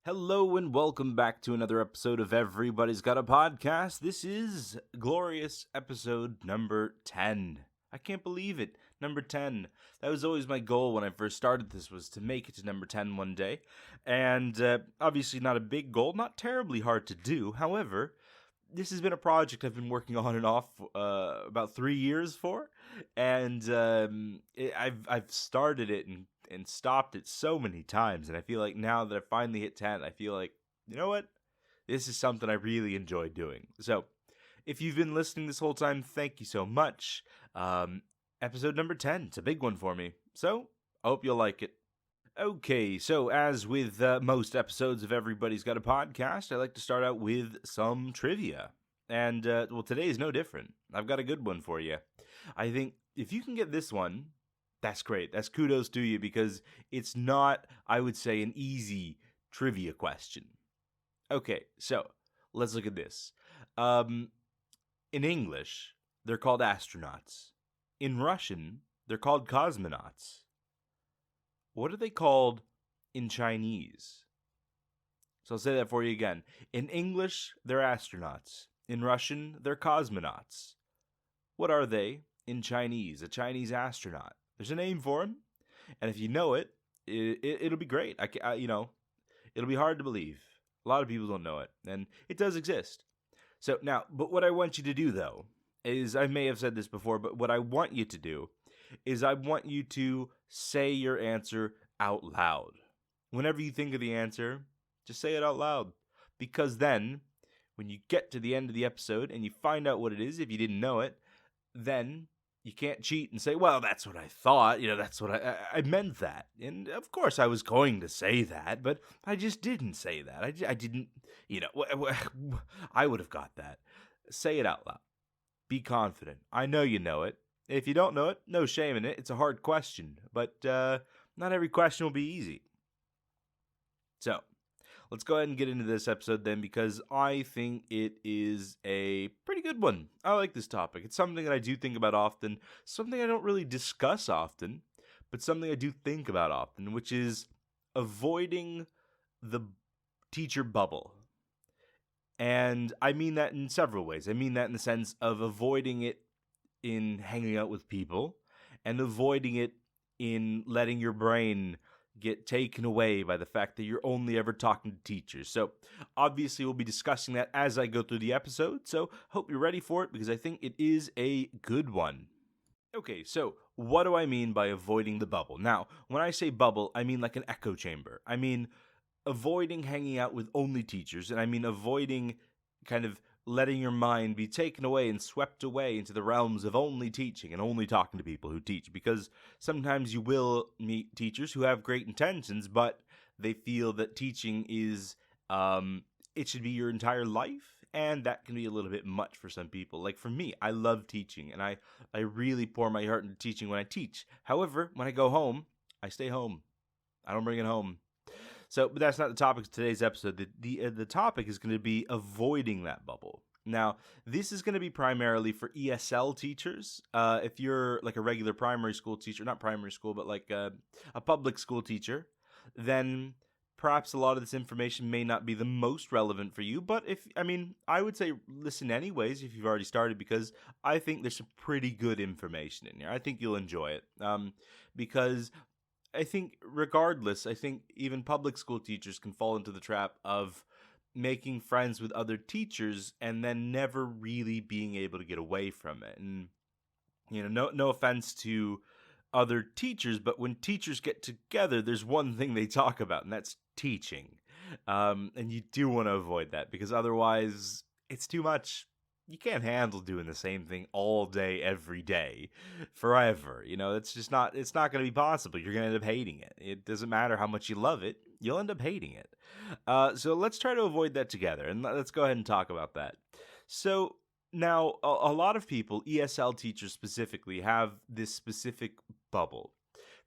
Hello and welcome back to another episode of Everybody's Got a Podcast. This is glorious episode number 10. I can't believe it. Number 10. That was always my goal when I first started this, was to make it to number 10 one day. And obviously not a big goal, not terribly hard to do. However, this has been a project I've been working on and off about 3 years for. And I've started it and stopped it so many times, and I feel like now that I finally hit 10, I feel like, you know what? This is something I really enjoy doing. So, if you've been listening this whole time, thank you so much. Episode number 10, it's a big one for me. So, I hope you'll like it. Okay, so as with most episodes of Everybody's Got a Podcast, I like to start out with some trivia. And, well, today is no different. I've got a good one for you. I think if you can get this one, that's great. That's kudos to you, because it's not, I would say, an easy trivia question. Okay, so let's look at this. In English, they're called astronauts. In Russian, they're called cosmonauts. What are they called in Chinese? So I'll say that for you again. In English, they're astronauts. In Russian, they're cosmonauts. What are they in Chinese? A Chinese astronaut. There's a name for him, and if you know it, it'll be great. It'll be hard to believe. A lot of people don't know it, and it does exist. So now, but what I want you to do, though, is, I may have said this before, but what I want you to do is I want you to say your answer out loud. Whenever you think of the answer, just say it out loud, because then, when you get to the end of the episode and you find out what it is, if you didn't know it, then you can't cheat and say, well, that's what I thought. That's what I meant that. And of course I was going to say that, but I just didn't say that. I didn't, I would have got that. Say it out loud. Be confident. I know you know it. If you don't know it, no shame in it. It's a hard question, but not every question will be easy. So, let's go ahead and get into this episode then, because I think it is a pretty good one. I like this topic. It's something that I do think about often, something I don't really discuss often, but something I do think about often, which is avoiding the teacher bubble. And I mean that in several ways. I mean that in the sense of avoiding it in hanging out with people, and avoiding it in letting your brain get taken away by the fact that you're only ever talking to teachers. So obviously we'll be discussing that as I go through the episode, so hope you're ready for it, because I think it is a good one. Okay, so what do I mean by avoiding the bubble? Now, when I say bubble, I mean like an echo chamber. I mean avoiding hanging out with only teachers, and I mean avoiding kind of letting your mind be taken away and swept away into the realms of only teaching and only talking to people who teach, because sometimes you will meet teachers who have great intentions, but they feel that teaching is, it should be your entire life, and that can be a little bit much for some people. Like for me, I love teaching, and I really pour my heart into teaching when I teach. However, when I go home, I stay home. I don't bring it home. So, but that's not the topic of today's episode. The topic is going to be avoiding that bubble. Now, this is going to be primarily for ESL teachers. If you're like a regular primary school teacher, not primary school, but like a public school teacher, then perhaps a lot of this information may not be the most relevant for you. But I would say listen anyways if you've already started, because I think there's some pretty good information in here. I think you'll enjoy it. Because I think regardless, I think even public school teachers can fall into the trap of making friends with other teachers and then never really being able to get away from it. And, no offense to other teachers, but when teachers get together, there's one thing they talk about, and that's teaching. And you do want to avoid that, because otherwise it's too much. You can't handle doing the same thing all day, every day, forever. It's not going to be possible. You're going to end up hating it. It doesn't matter how much you love it. You'll end up hating it. So let's try to avoid that together, and let's go ahead and talk about that. So now, a lot of people, ESL teachers specifically, have this specific bubble.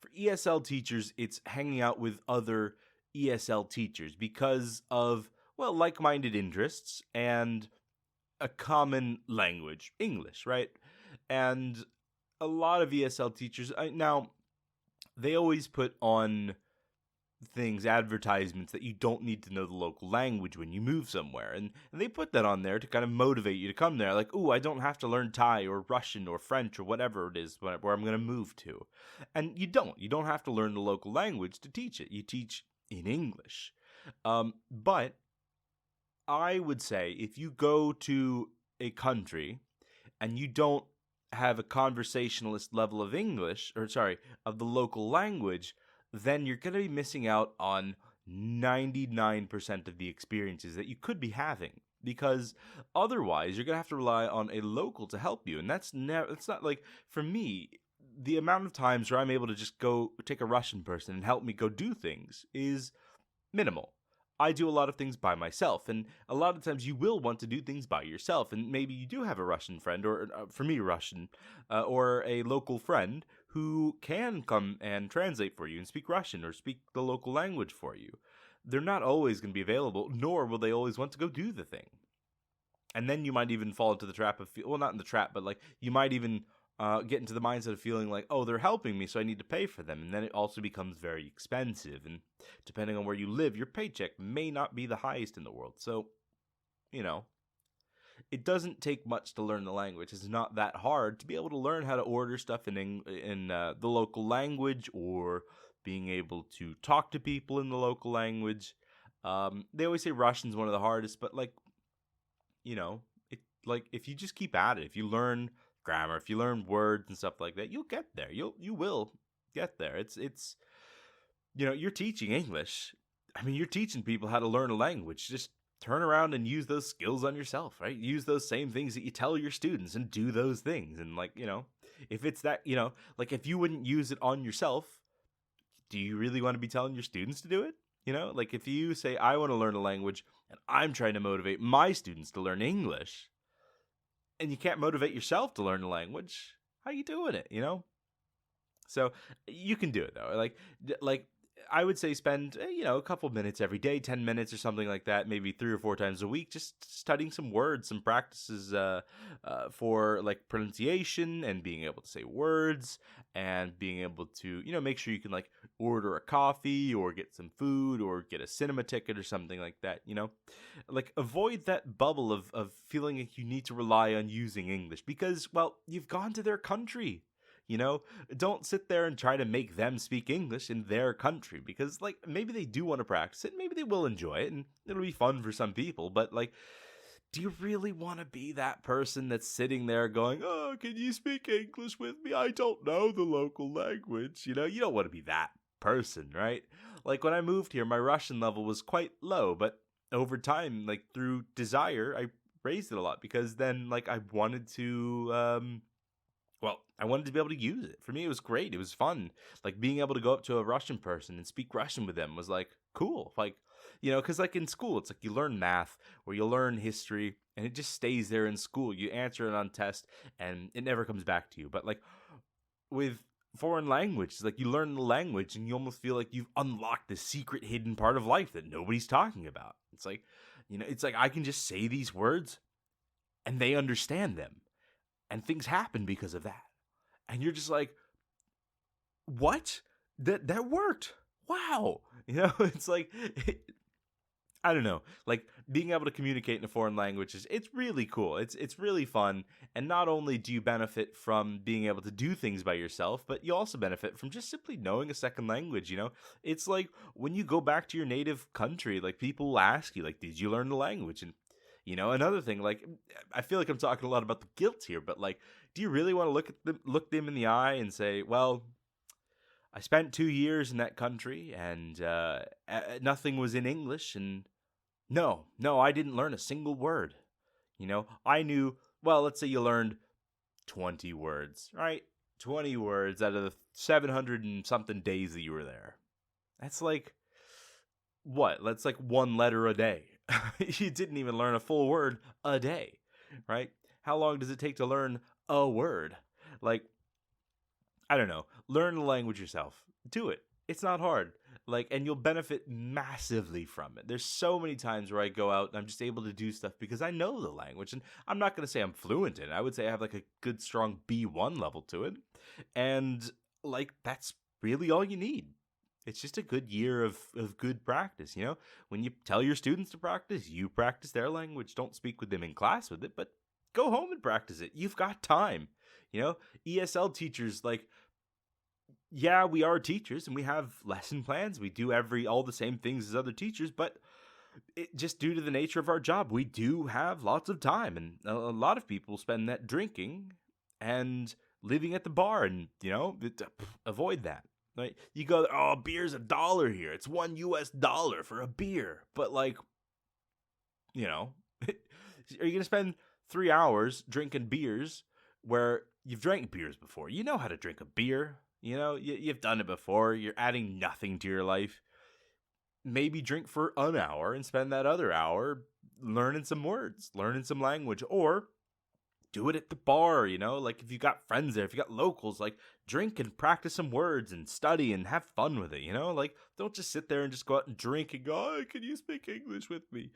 For ESL teachers, it's hanging out with other ESL teachers because of, well, like-minded interests and a common language, English, right? And a lot of ESL teachers, now, they always put on things, advertisements that you don't need to know the local language when you move somewhere. And they put that on there to kind of motivate you to come there. Like, ooh, I don't have to learn Thai or Russian or French or whatever it is where I'm going to move to. And you don't. You don't have to learn the local language to teach it. You teach in English. But I would say if you go to a country and you don't have a conversationalist level of English, or sorry, of the local language, then you're going to be missing out on 99% of the experiences that you could be having. Because otherwise, you're going to have to rely on a local to help you. And that's never, it's not like, for me, the amount of times where I'm able to just go take a Russian person and help me go do things is minimal. I do a lot of things by myself, and a lot of times you will want to do things by yourself, and maybe you do have a Russian friend, or for me, Russian, or a local friend who can come and translate for you and speak Russian or speak the local language for you. They're not always going to be available, nor will they always want to go do the thing. And then you might even fall into the trap of, well, not in the trap, but like you might even get into the mindset of feeling like, oh, they're helping me, so I need to pay for them. And then it also becomes very expensive. And depending on where you live, your paycheck may not be the highest in the world. So, it doesn't take much to learn the language. It's not that hard to be able to learn how to order stuff in the local language, or being able to talk to people in the local language. They always say Russian's one of the hardest, but if you just keep at it, if you learn grammar, if you learn words and stuff like that, you'll get there. You will get there. It's you're teaching English. I mean, you're teaching people how to learn a language. Just turn around and use those skills on yourself, right? Use those same things that you tell your students and do those things. And if it's that, if you wouldn't use it on yourself, do you really want to be telling your students to do it? If you say, I want to learn a language and I'm trying to motivate my students to learn English, and you can't motivate yourself to learn a language, how you doing it, So you can do it though. Like I would say spend, a couple minutes every day, 10 minutes or something like that, maybe 3 or 4 times a week, just studying some words, some practices for like pronunciation and being able to say words, and being able to, make sure you can like order a coffee or get some food or get a cinema ticket or something like that, Like avoid that bubble of feeling like you need to rely on using English because, well, you've gone to their country. Don't sit there and try to make them speak English in their country, because like maybe they do want to practice it, maybe they will enjoy it and it'll be fun for some people, but like, do you really want to be that person that's sitting there going, oh, can you speak English with me? I don't know the local language. You don't want to be that person, right? Like when I moved here, my Russian level was quite low, but over time, like through desire, I raised it a lot, because then like I wanted to, I wanted to be able to use it. For me, it was great. It was fun. Like being able to go up to a Russian person and speak Russian with them was like cool. Like, because like in school, it's like you learn math or you learn history and it just stays there in school. You answer it on test and it never comes back to you. But like with foreign language, it's like you learn the language and you almost feel like you've unlocked the secret hidden part of life that nobody's talking about. It's like, it's like I can just say these words and they understand them. And things happen because of that. And you're just like, what? That worked. Wow. It's like, I don't know. Like being able to communicate in a foreign language it's really cool. It's really fun. And not only do you benefit from being able to do things by yourself, but you also benefit from just simply knowing a second language, It's like when you go back to your native country, like people will ask you, like, did you learn the language? And another thing, like, I feel like I'm talking a lot about the guilt here, but like, do you really want to look them in the eye and say, well, I spent 2 years in that country and nothing was in English, and no, I didn't learn a single word. I knew, well, let's say you learned 20 words, right? 20 words out of the 700 and something days that you were there. That's like, what? That's like 1 letter a day. You didn't even learn a full word a day, right? How long does it take to learn a word? Like, I don't know. Learn the language yourself. Do it. It's not hard. Like, and you'll benefit massively from it. There's so many times where I go out and I'm just able to do stuff because I know the language. And I'm not going to say I'm fluent in it. I would say I have like a good, strong B1 level to it. And like, that's really all you need. It's just a good year of good practice, you know? When you tell your students to practice, you practice their language. Don't speak with them in class with it, but go home and practice it. You've got time, you know? ESL teachers, like, yeah, we are teachers and we have lesson plans. We do all the same things as other teachers, but just due to the nature of our job, we do have lots of time. And a lot of people spend that drinking and living at the bar, and, you know, avoid that. Right? You go, oh, beer's $1 here. It's $1 for a beer. But, like, you know, are you going to spend 3 hours drinking beers where you've drank beers before? You know how to drink a beer. You know, you've done it before. You're adding nothing to your life. Maybe drink for an hour and spend that other hour learning some words, learning some language, or do it at the bar, you know, like if you got friends there, if you got locals, like drink and practice some words and study and have fun with it, you know, like don't just sit there and just go out and drink and go, oh, can you speak English with me?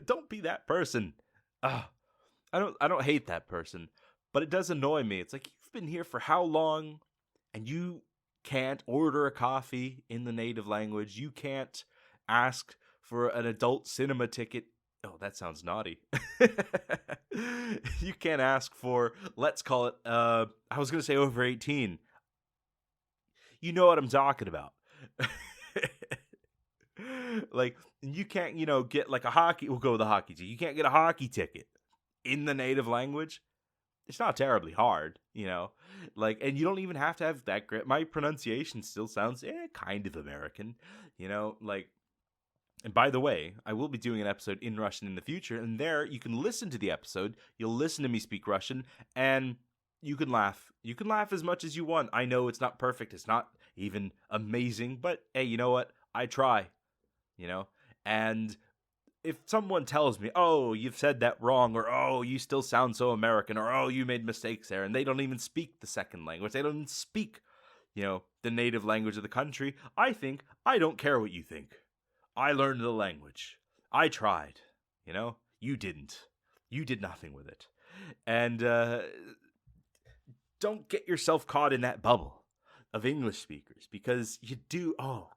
Don't be that person. I don't hate that person, but it does annoy me. It's like, you've been here for how long and you can't order a coffee in the native language. You can't ask for an adult cinema ticket. Oh, that sounds naughty. You can't ask for, let's call it, I was going to say over 18. You know what I'm talking about. Like, you can't, you know, get like we'll go with the hockey team. You can't get a hockey ticket in the native language. It's not terribly hard, you know, like, and you don't even have to have that great. My pronunciation still sounds kind of American, you know, like. And by the way, I will be doing an episode in Russian in the future, and there you can listen to the episode. You'll listen to me speak Russian, and you can laugh. You can laugh as much as you want. I know it's not perfect. It's not even amazing, but hey, you know what? I try, you know? And if someone tells me, oh, you've said that wrong, or oh, you still sound so American, or oh, you made mistakes there, and they don't even speak the second language, they don't even speak, you know, the native language of the country, I think, I don't care what you think. I learned the language. I tried. You know? You didn't. You did nothing with it. And don't get yourself caught in that bubble of English speakers, because you do. Oh,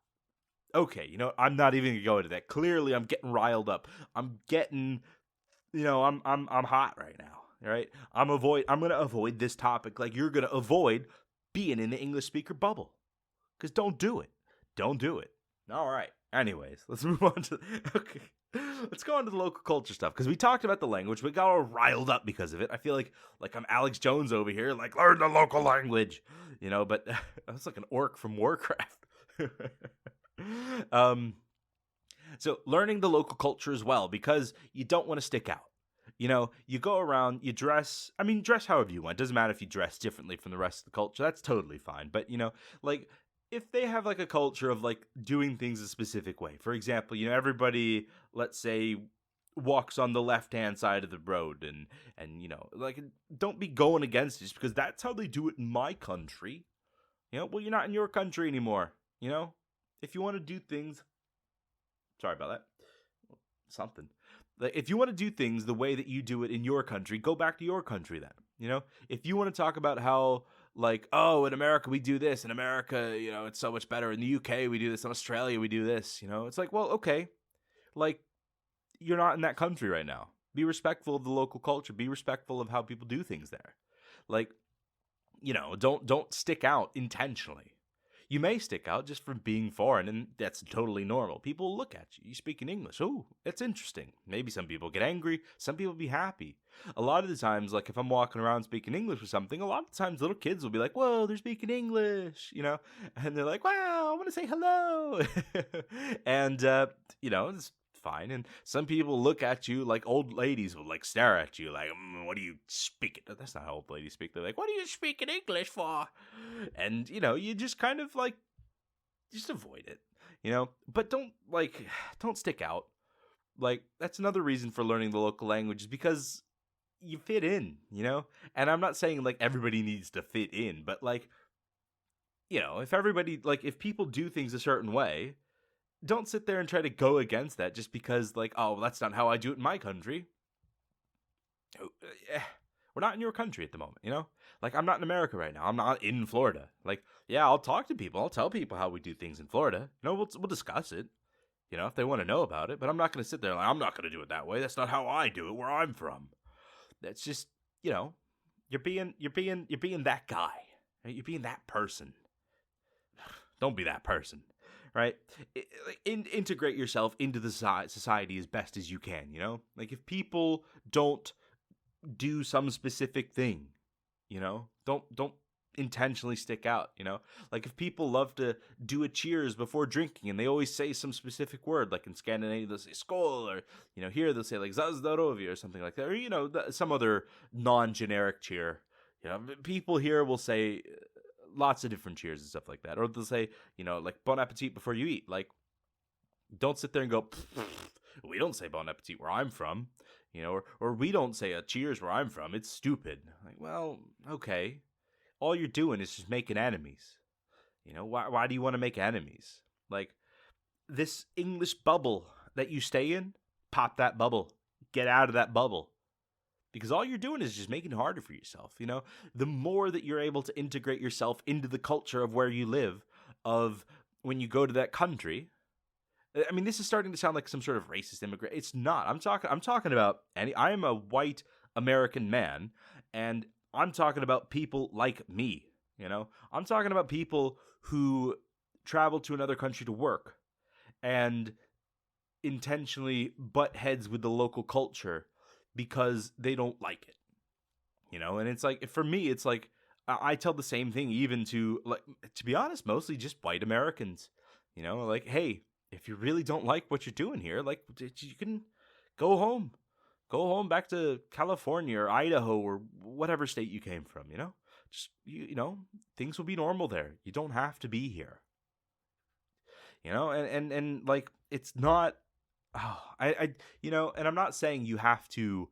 okay. You know, I'm not even going to go into that. Clearly, I'm getting riled up. I'm getting, you know, I'm hot right now. All right? I'm going to avoid this topic like you're going to avoid being in the English speaker bubble. Because don't do it. Don't do it. All right. Anyways, let's move on to let's go on to the local culture stuff, because we talked about the language. We got all riled up because of it. I feel like I'm Alex Jones over here, like, learn the local language, you know. But I was like an orc from Warcraft. So learning the local culture as well, because you don't want to stick out. You know, you go around, you dress. I mean, dress however you want. It doesn't matter if you dress differently from the rest of the culture. That's totally fine. But, you know, like, if they have like a culture of like doing things a specific way, for example, you know, everybody, let's say, walks on the left-hand side of the road, and you know, like, don't be going against it just because that's how they do it in my country. You know, well, you're not in your country anymore. You know, if you want to do things, sorry about that, something. Like, if you want to do things the way that you do it in your country, go back to your country then. You know, if you want to talk about how, like, oh, in America we do this, in America, you know, it's so much better, in the UK we do this, in Australia we do this, you know, it's like, well, okay, like, you're not in that country right now. Be respectful of the local culture. Be respectful of how people do things there. Like, you know, don't stick out intentionally. You may stick out just from being foreign, and that's totally normal. People look at you. You speak in English. Oh, that's interesting. Maybe some people get angry. Some people be happy. A lot of the times, like, if I'm walking around speaking English or something, a lot of times little kids will be like, whoa, they're speaking English, you know? And they're like, wow, I want to say hello. And, you know, it's fine. And some people look at you like old ladies will, like, stare at you like, what are you speaking? That's not how old ladies speak. They're like, what are you speaking English for? And, you know, you just kind of, like, just avoid it, you know? But don't stick out. Like, that's another reason for learning the local language, is because you fit in, you know? And I'm not saying, like, everybody needs to fit in, but, like, you know, if people do things a certain way, don't sit there and try to go against that just because, like, oh, that's not how I do it in my country. We're not in your country at the moment, you know? Like, I'm not in America right now. I'm not in Florida. Like, yeah, I'll talk to people. I'll tell people how we do things in Florida. You know, we'll discuss it, you know, if they want to know about it. But I'm not going to sit there like, I'm not going to do it that way. That's not how I do it where I'm from. That's just, you know, you're being that guy. Right? You're being that person. Don't be that person, right? Integrate yourself into the society as best as you can, you know? Like, if people don't do some specific thing, you know, don't intentionally stick out, you know? Like, if people love to do a cheers before drinking and they always say some specific word, like in Scandinavia they'll say skål, or, you know, here they'll say like zazdarovi or something like that, or, you know, some other non-generic cheer. You know, people here will say lots of different cheers and stuff like that, or they'll say, you know, like bon appetit before you eat. Like, don't sit there and go, we don't say bon appetit where I'm from, you know, or we don't say a cheers where I'm from. It's stupid. Like, well, okay. All you're doing is just making enemies. You know, why do you want to make enemies? Like, this English bubble that you stay in, pop that bubble. Get out of that bubble. Because all you're doing is just making it harder for yourself, you know? The more that you're able to integrate yourself into the culture of where you live, of when you go to that country. I mean, this is starting to sound like some sort of racist immigrant. It's not. I'm talking about I am a white American man, and I'm talking about people like me, you know? I'm talking about people who travel to another country to work and intentionally butt heads with the local culture because they don't like it, you know? And it's like, for me, it's like, I tell the same thing even to, like, to be honest, mostly just white Americans, you know? Like, hey, if you really don't like what you're doing here, like, you can go home. Go home back to California or Idaho or whatever state you came from, you know? Just, you know, things will be normal there. You don't have to be here. You know, and like, it's not, you know, and I'm not saying you have to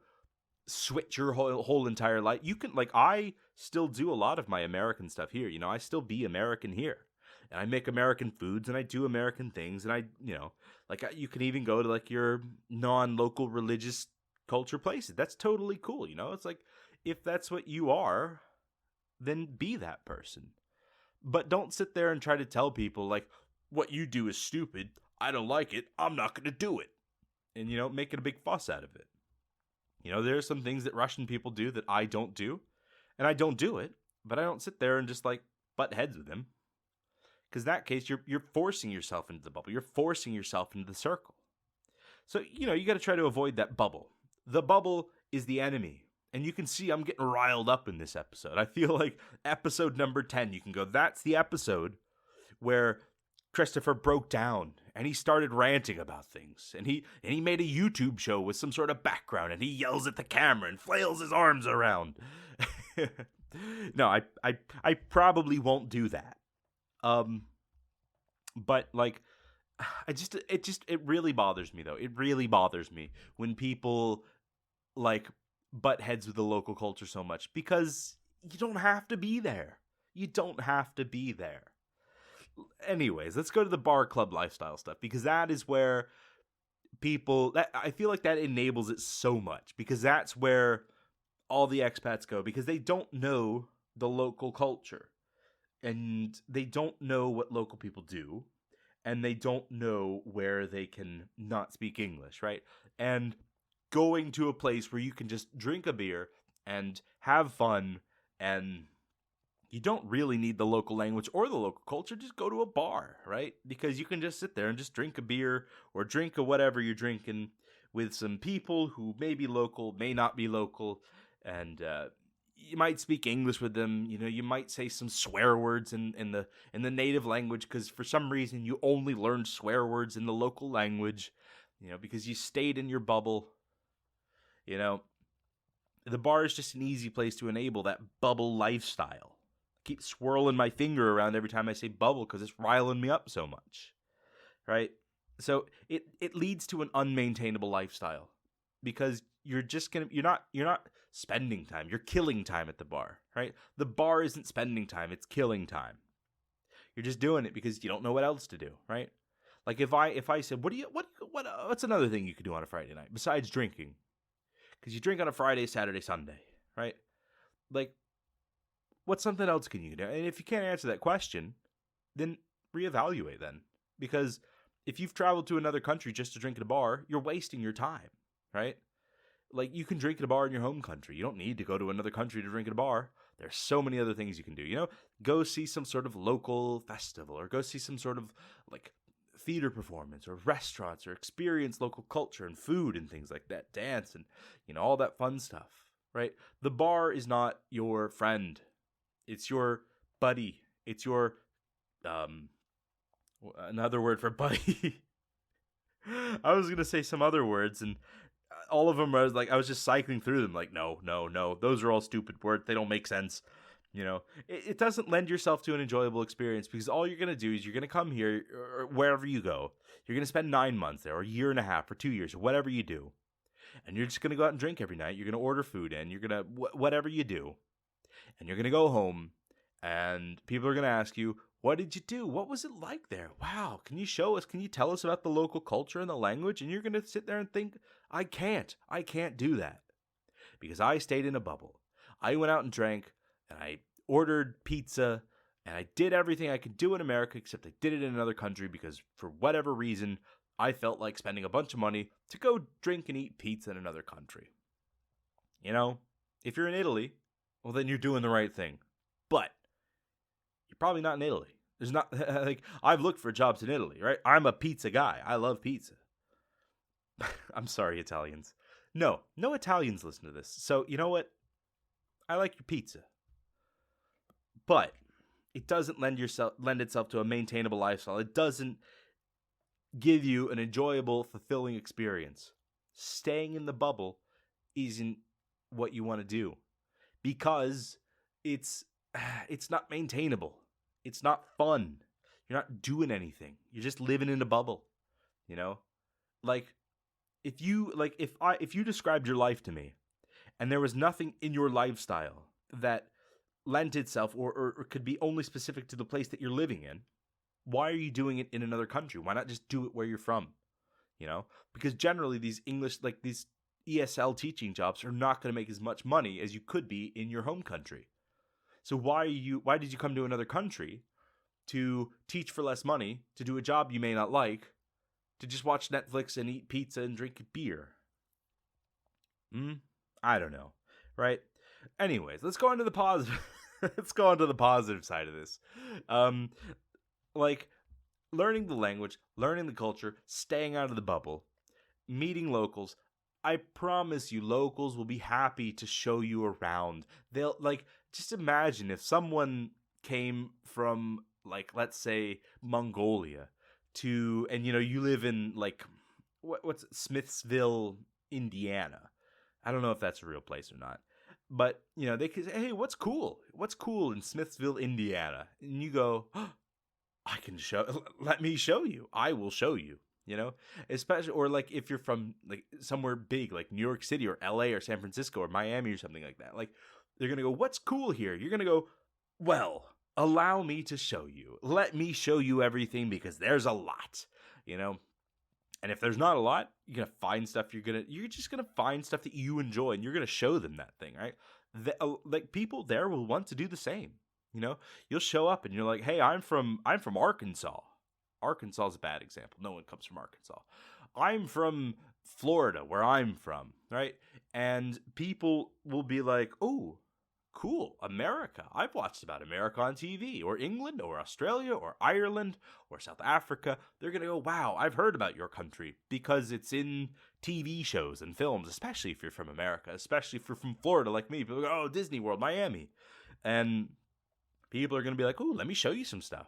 switch your whole entire life. You can, like, I still do a lot of my American stuff here, you know? I still be American here. And I make American foods and I do American things, and I, you know, like, you can even go to like your non-local religious culture places. That's totally cool, you know? It's like, if that's what you are, then be that person. But don't sit there and try to tell people, like, what you do is stupid. I don't like it. I'm not going to do it. And, you know, making a big fuss out of it. You know, there are some things that Russian people do that I don't do, and I don't do it, but I don't sit there and just, like, butt heads with them. Because in that case, you're forcing yourself into the bubble. You're forcing yourself into the circle. So, you know, you got to try to avoid that bubble. The bubble is the enemy. And you can see I'm getting riled up in this episode. I feel like episode number 10, you can go, that's the episode where Christopher broke down and he started ranting about things. And he made a YouTube show with some sort of background, and he yells at the camera and flails his arms around. No, I probably won't do that. But like, it really bothers me though. It really bothers me when people like butt heads with the local culture so much, because you don't have to be there. You don't have to be there. Anyways, let's go to the bar club lifestyle stuff, because that is where people, that I feel like that enables it so much, because that's where all the expats go, because they don't know the local culture, and they don't know what local people do, and they don't know where they can not speak English, right? And going to a place where you can just drink a beer and have fun, and you don't really need the local language or the local culture, just go to a bar, right? Because you can just sit there and just drink a beer or drink a whatever you're drinking with some people who may be local, may not be local, and you might speak English with them. You know, you might say some swear words in the native language, because for some reason you only learned swear words in the local language, you know, because you stayed in your bubble. You know, the bar is just an easy place to enable that bubble lifestyle. I keep swirling my finger around every time I say bubble because it's riling me up so much, right? So it leads to an unmaintainable lifestyle, because you're not spending time, you're killing time at the bar, right? The bar isn't spending time, it's killing time. You're just doing it because you don't know what else to do, right? Like if I said, what's another thing you could do on a Friday night besides drinking? Because you drink on a Friday, Saturday, Sunday, right? Like, what something else can you do? And if you can't answer that question, then reevaluate then. Because if you've traveled to another country just to drink at a bar, you're wasting your time, right? Like, you can drink at a bar in your home country. You don't need to go to another country to drink at a bar. There's so many other things you can do. Go see some sort of local festival, or go see some sort of like theater performance, or restaurants, or experience local culture and food and things like that. Dance and, all that fun stuff, right? The bar is not your friend. It's your buddy. It's your, another word for buddy. I was going to say some other words, and all of them, I was just cycling through them like, no. Those are all stupid words. They don't make sense. It doesn't lend yourself to an enjoyable experience, because all you're going to do is you're going to come here, or wherever you go. You're going to spend 9 months there, or a year and a half, or 2 years, or whatever you do. And you're just going to go out and drink every night. You're going to order food in. You're going to, whatever you do. And you're going to go home, and people are going to ask you, what did you do? What was it like there? Wow, can you show us? Can you tell us about the local culture and the language? And you're going to sit there and think, I can't do that. Because I stayed in a bubble. I went out and drank, and I ordered pizza, and I did everything I could do in America, except I did it in another country because for whatever reason, I felt like spending a bunch of money to go drink and eat pizza in another country. If you're in Italy, well, then you're doing the right thing. But you're probably not in Italy. There's not, like, I've looked for jobs in Italy, right? I'm a pizza guy. I love pizza. I'm sorry, Italians. No Italians listen to this. So, you know what? I like your pizza. But it doesn't lend itself to a maintainable lifestyle. It doesn't give you an enjoyable, fulfilling experience. Staying in the bubble isn't what you want to do, because it's not maintainable. It's not fun. You're not doing anything. You're just living in a bubble. Like, if you described your life to me, and there was nothing in your lifestyle that lent itself or could be only specific to the place that you're living in, why are you doing it in another country? Why not just do it where you're from? Because generally these English, like these ESL teaching jobs, are not going to make as much money as you could be in your home country. So why did you come to another country to teach for less money, to do a job you may not like, to just watch Netflix and eat pizza and drink beer? I don't know, right? Anyways, let's go on to the positive. Let's go on to the positive side of this. Like, learning the language, learning the culture, staying out of the bubble, meeting locals. I promise you, locals will be happy to show you around. They'll, like, just imagine if someone came from, like, let's say Mongolia and you live in, like, what's it, Smithsville, Indiana. I don't know if that's a real place or not. But, they could say, hey, what's cool? What's cool in Smithsville, Indiana? And you go, oh, let me show you. I will show you, Especially, or like if you're from like somewhere big, like New York City or LA or San Francisco or Miami or something like that. Like, they're going to go, what's cool here? You're going to go, well, allow me to show you. Let me show you everything, because there's a lot, And if there's not a lot, you're going to find stuff you're just going to find stuff that you enjoy, and you're going to show them that thing, right? Like, people there will want to do the same, You'll show up and you're like, hey, I'm from Arkansas. Arkansas is a bad example. No one comes from Arkansas. I'm from Florida, where I'm from, right? And people will be like, oh, cool, America. I've watched about America on TV, or England, or Australia, or Ireland, or South Africa. They're going to go, wow, I've heard about your country because it's in TV shows and films, especially if you're from America, especially if you're from Florida like me. People go, oh, Disney World, Miami. And people are going to be like, oh, let me show you some stuff,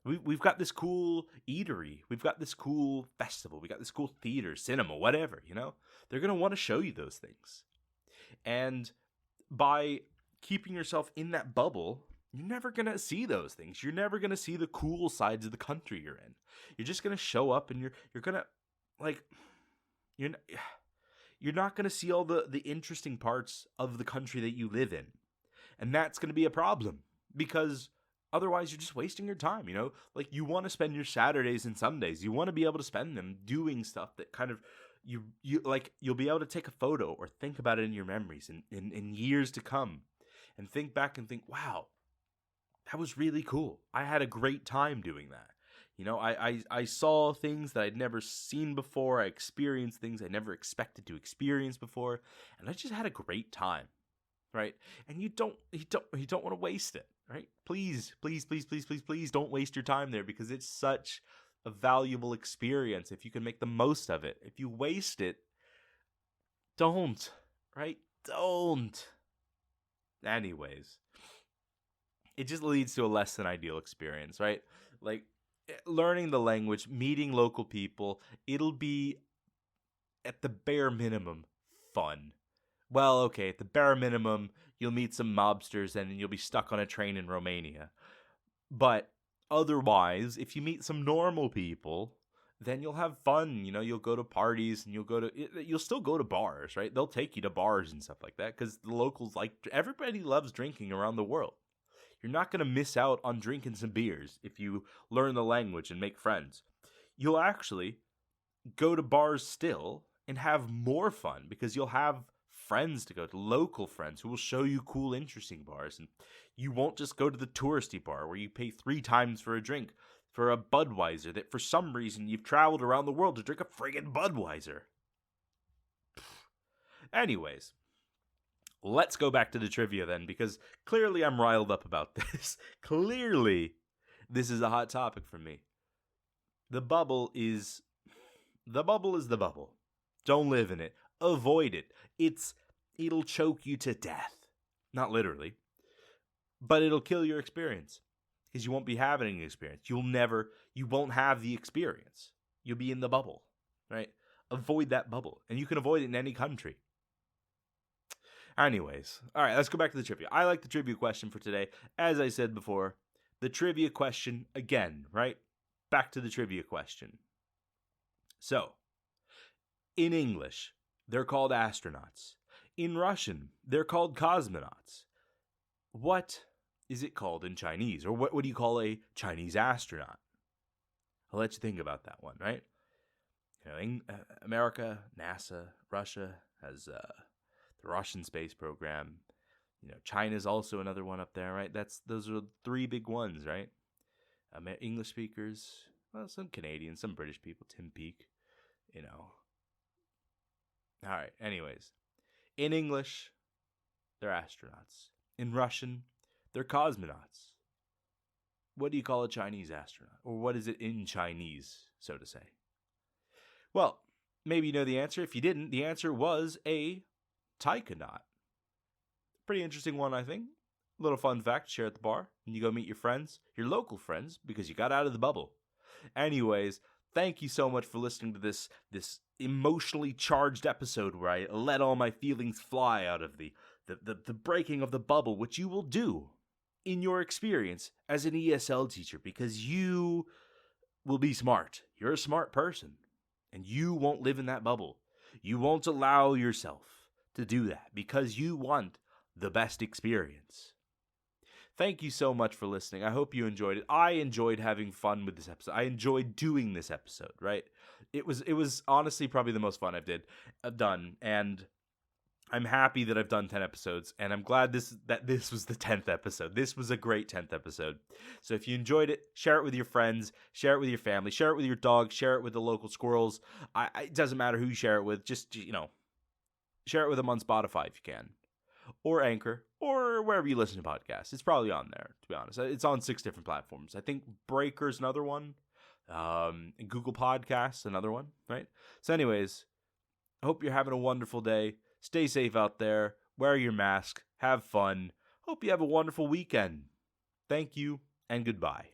We've got this cool eatery. We've got this cool festival. We got this cool theater, cinema, whatever, They're going to want to show you those things. And by keeping yourself in that bubble, you're never going to see those things. You're never going to see the cool sides of the country you're in. You're just going to show up and you're going to, like, you're not going to see all the interesting parts of the country that you live in. And that's going to be a problem, because otherwise you're just wasting your time, Like, you want to spend your Saturdays and Sundays. You want to be able to spend them doing stuff that kind of, you like, you'll be able to take a photo or think about it in your memories in years to come. and think back and think, wow, that was really cool. I had a great time doing that. I saw things that I'd never seen before. I experienced things I never expected to experience before, and I just had a great time, right? And you don't want to waste it, right? Please, please, please, please, please, please don't waste your time there, because it's such a valuable experience if you can make the most of it. If you waste it, don't, right? Don't. Anyways, it just leads to a less than ideal experience, right? Like, learning the language, meeting local people, it'll be, at the bare minimum, fun. Well, okay, at the bare minimum, you'll meet some mobsters and you'll be stuck on a train in Romania. But otherwise, if you meet some normal people, then you'll have fun. You'll go to parties and you'll still go to bars, right? They'll take you to bars and stuff like that, because the locals everybody loves drinking around the world. You're not going to miss out on drinking some beers if you learn the language and make friends. You'll actually go to bars still and have more fun, because you'll have friends to go to, local friends who will show you cool, interesting bars. And you won't just go to the touristy bar where you pay 3 times for a drink for a Budweiser that for some reason you've traveled around the world to drink a friggin' Budweiser. Anyways, let's go back to the trivia then, because clearly I'm riled up about this. Clearly, this is a hot topic for me. The bubble is the bubble. Don't live in it. Avoid it. It'll choke you to death. Not literally. But it'll kill your experience, because you won't be having an experience. You won't have the experience. You'll be in the bubble, right? Avoid that bubble. And you can avoid it in any country. Anyways, all right, let's go back to the trivia. I like the trivia question for today. As I said before, the trivia question again, right? Back to the trivia question. So, in English, they're called astronauts. In Russian, they're called cosmonauts. What is it called in Chinese? Or what do you call a Chinese astronaut? I'll let you think about that one, right? America, NASA, Russia has the Russian space program. China's also another one up there, right? Those are 3 big ones, right? English speakers, well, some Canadians, some British people, Tim Peake, All right, anyways. In English, they're astronauts. In Russian, they're cosmonauts. What do you call a Chinese astronaut? Or what is it in Chinese, so to say? Well, maybe you know the answer. If you didn't, the answer was a taikonaut. Pretty interesting one, I think. A little fun fact to share at the bar when you go meet your friends, your local friends, because you got out of the bubble. Anyways, thank you so much for listening to this emotionally charged episode where I let all my feelings fly out of the breaking of the bubble, which you will do in your experience as an ESL teacher, because you will be smart. You're a smart person, and you won't live in that bubble. You won't allow yourself to do that, because you want the best experience. Thank you so much for listening. I hope you enjoyed it. I enjoyed having fun with this episode. I enjoyed doing this episode, right? It was honestly probably the most fun I've done, and I'm happy that I've done 10 episodes, and I'm glad that this was the 10th episode. This was a great 10th episode. So if you enjoyed it, share it with your friends, share it with your family, share it with your dog, share it with the local squirrels. It doesn't matter who you share it with. Just, share it with them on Spotify if you can, or Anchor, or wherever you listen to podcasts. It's probably on there, to be honest. It's on 6 different platforms. I think Breaker's another one. Google Podcasts, another one, right? So anyways, I hope you're having a wonderful day. Stay safe out there. Wear your mask. Have fun. Hope you have a wonderful weekend. Thank you, and goodbye.